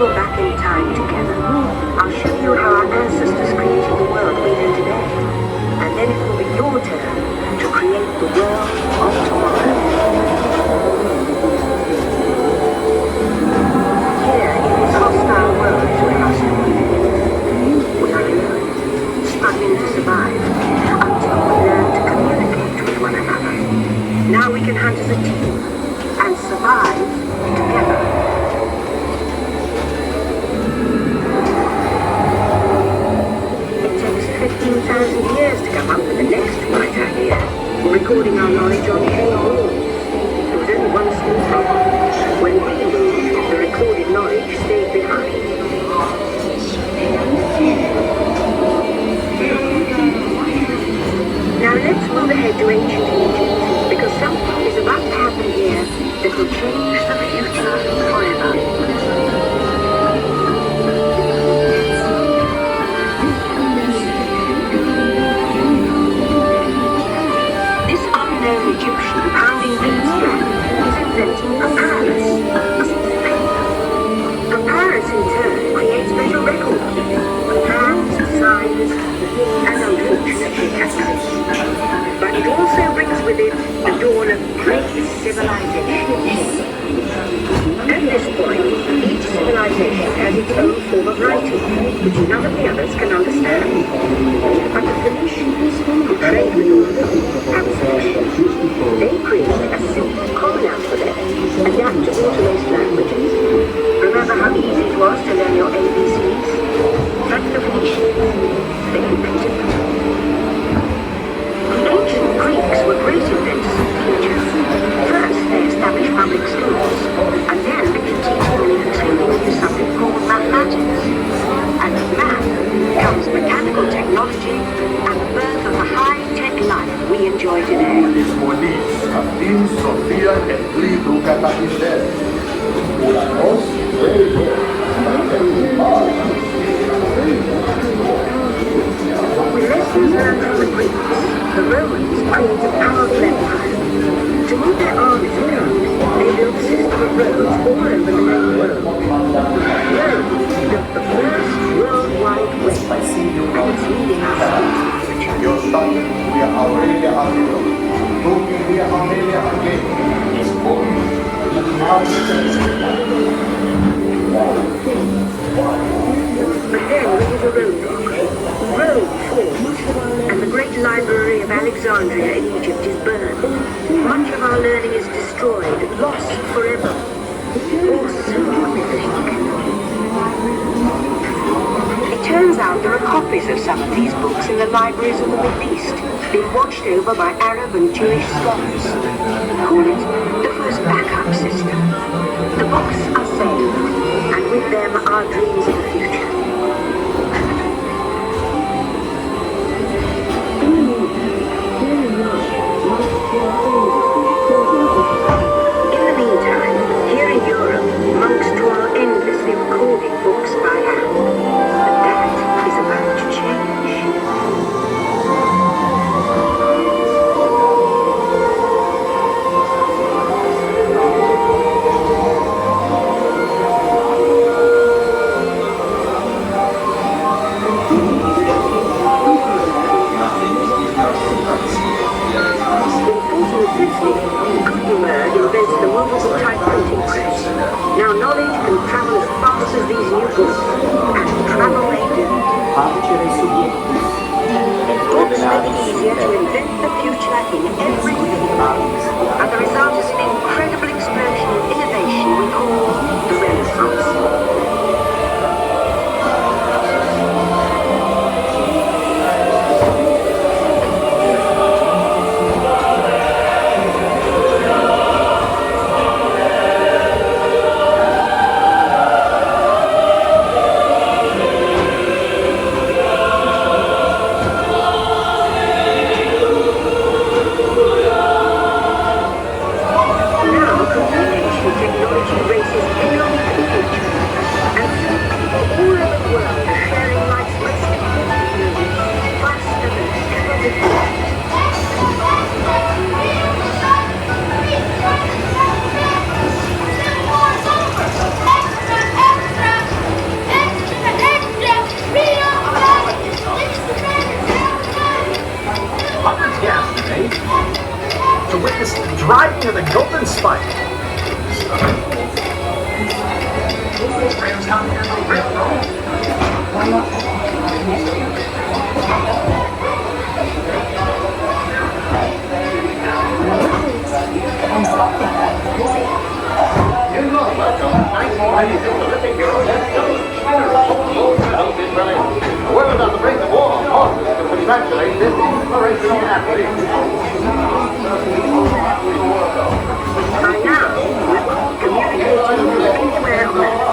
travel back in time together. I'll show you how our ancestors created the world we know today. And then it will be your turn to create the world of tomorrow. Here in this hostile world is where our story begins. We are alone, struggling to survive, until we learn to communicate with one another. Now we can hunt as a team and survive together. It takes 15,000 years to come up with the next right idea. We're recording our knowledge on hay walls. There was only one small problem. When we moved, the recorded knowledge stayed behind. Now let's move ahead to ancient Egypt, because something is about to happen here that will change the future forever. This unknown Egyptian pounding beats man is inventing papyrus. Papyrus in turn creates better records, plans, signs, and unfortunately taxes. But it also brings with it the dawn of great civilization. At this point, each civilization has its own form of writing, which none of the others can understand. But the Phoenicians, who trade with all of them, have a solution. They create a simple common alphabet, adaptable to most languages. Remember how easy it was to learn your ABCs? Like the Phoenicians, they invented them. The ancient Greeks were great inventors of the future. First, they established public schools, and then began teaching and explaining into something called mathematics. And with math comes mechanical technology and the birth of the high-tech life we enjoy today. With lessons learned from the Greeks, the Romans created a powerful empire. To move their armies around, they built a system of roads all over the known world. Rome built the first worldwide web, and it's leading us into the future. But then there was a roadblock. Rome formed, and the great library of Alexandria in Egypt is burned. Much of our learning is destroyed, lost forever. Or so we think. It turns out there are copies of some of these books in the libraries of the Middle East, being watched over by Arab and Jewish scholars. Call it the first backup system. The books are saved, and with them our dreams of the future. In the meantime, here in Europe, monks toil endlessly recording books by hand. But that is about to change. Gutenberg invents the movable typewriting press. Now knowledge can travel as fast as these new books, and travel they do. Books make it easier to invent the future in every field, and the result is an incredible explosion of innovation we call the Renaissance. witness the driving of the Golden Spike. We're about to break the wall of horses to congratulate this inspirational athlete. By now, communicating anywhere on Earth,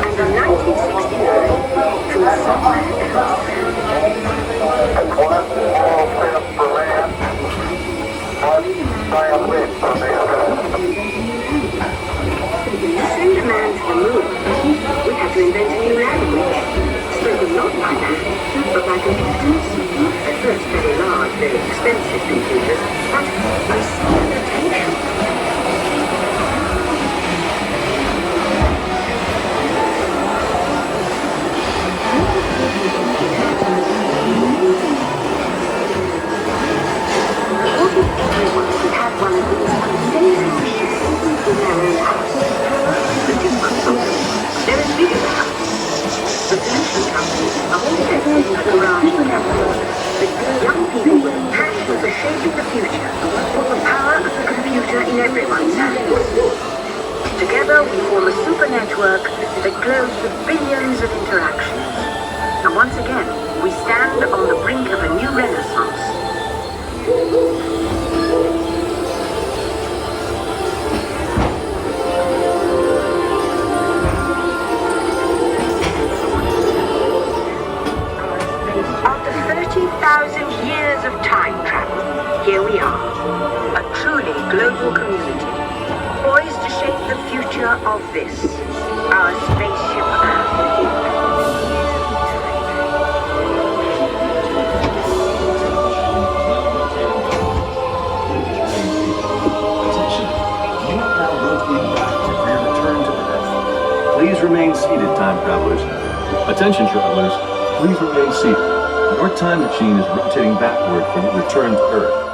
and in 1969, from somewhere else. One small step for man, one giant leap for mankind. To send a man to the moon, we had to invent a new language, spoken not by man, but by computers. At first very large, very expensive computers, but with some potential. What if everyone could have one of these amazing machines in their own house? The difference of them, they're as big as a house. The solution companies are all set in the garage of capital. But young people with a passion for shaping the future put the power of the computer in everyone's hands. Together we form a super network that glows with billions of interactions. And once again, we stand on the brink of a new renaissance. After 30,000 years of time travel, here we are, a truly global community, poised to shape the future of this, our spaceship Earth. Please remain seated, time travelers. Attention, travelers. Please remain seated. Your time machine is rotating backward for your return to Earth.